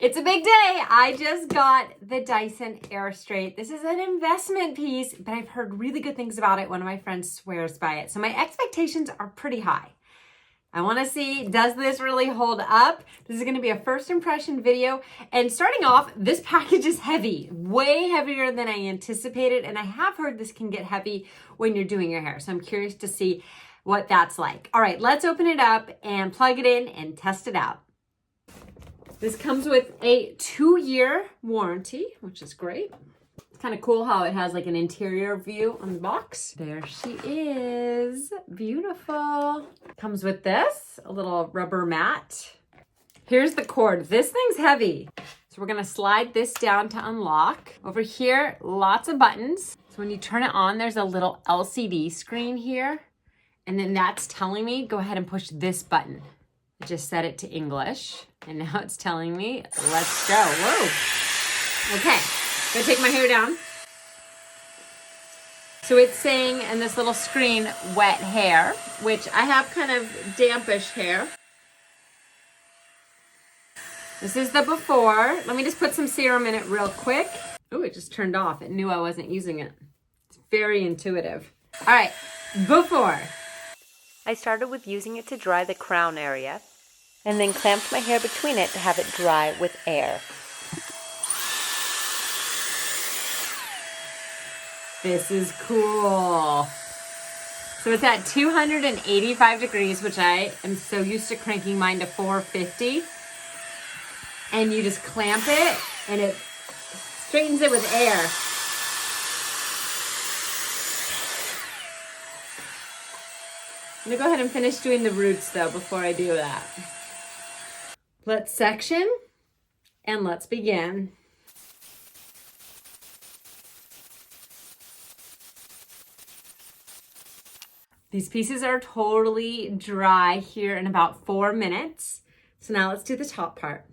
It's a big day. I just got the Dyson Airstrait. This is an investment piece, but I've heard really good things about it. One of my friends swears by it. So my expectations are pretty high. I want to see, does this really hold up? This is going to be a first impression video. And starting off, this package is heavy, way heavier than I anticipated. And I have heard this can get heavy when you're doing your hair. So I'm curious to see what that's like. All right, let's open it up and plug it in and test it out. This comes with a 2-year warranty, which is great. It's kind of cool how it has like an interior view on the box. There she is, beautiful. Comes with this, a little rubber mat. Here's the cord. This thing's heavy. So we're gonna slide this down to unlock. Over here, lots of buttons. So when you turn it on, there's a little LCD screen here. And then that's telling me, go ahead and push this button. I just set it to English. And now it's telling me, let's go. Whoa. Okay, gonna take my hair down. So it's saying in this little screen, wet hair, which I have kind of dampish hair. This is the before. Let me just put some serum in it real quick. Oh, it just turned off. It knew I wasn't using it. It's very intuitive. All right, before. I started with using it to dry the crown area, and then clamped my hair between it to have it dry with air. This is cool. So it's at 285 degrees, which I am so used to cranking mine to 450. And you just clamp it and it straightens it with air. I'm gonna go ahead and finish doing the roots though before I do that. Let's section and let's begin. These pieces are totally dry here in about 4 minutes. So now let's do the top part.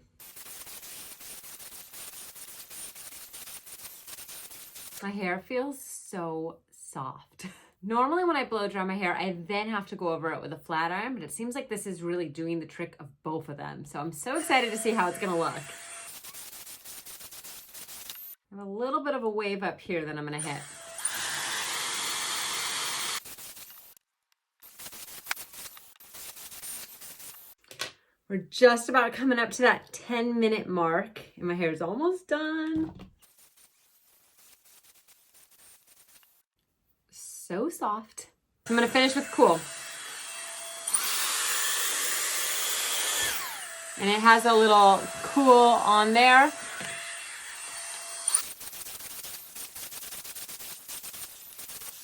My hair feels so soft. Normally when I blow dry my hair, I then have to go over it with a flat iron, but it seems like this is really doing the trick of both of them. So I'm so excited to see how it's gonna look. I have a little bit of a wave up here that I'm gonna hit. We're just about coming up to that 10-minute mark, and my hair is almost done. So soft. I'm gonna finish with cool. And it has a little cool on there.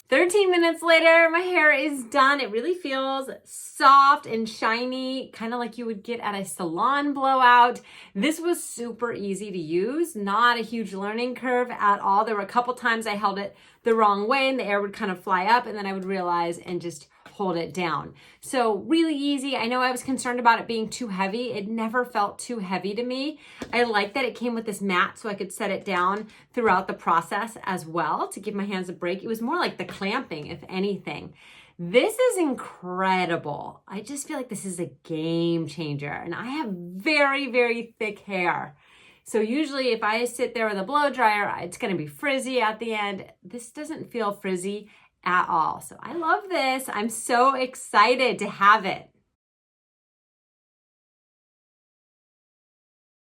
"13 minutes later, my hair is done. It really feels soft and shiny, kind of like you would get at a salon blowout. This was super easy to use, not a huge learning curve at all. There were a couple times I held it the wrong way and the air would kind of fly up and then I would realize and just hold it down. So really easy. I know I was concerned about it being too heavy. It never felt too heavy to me. I like that it came with this mat so I could set it down throughout the process as well to give my hands a break. It was more like the clamping, if anything. This is incredible. I just feel like this is a game changer. And I have very, very thick hair. So usually if I sit there with a blow dryer, it's gonna be frizzy at the end. This doesn't feel frizzy at all. So I love this. I'm so excited to have it.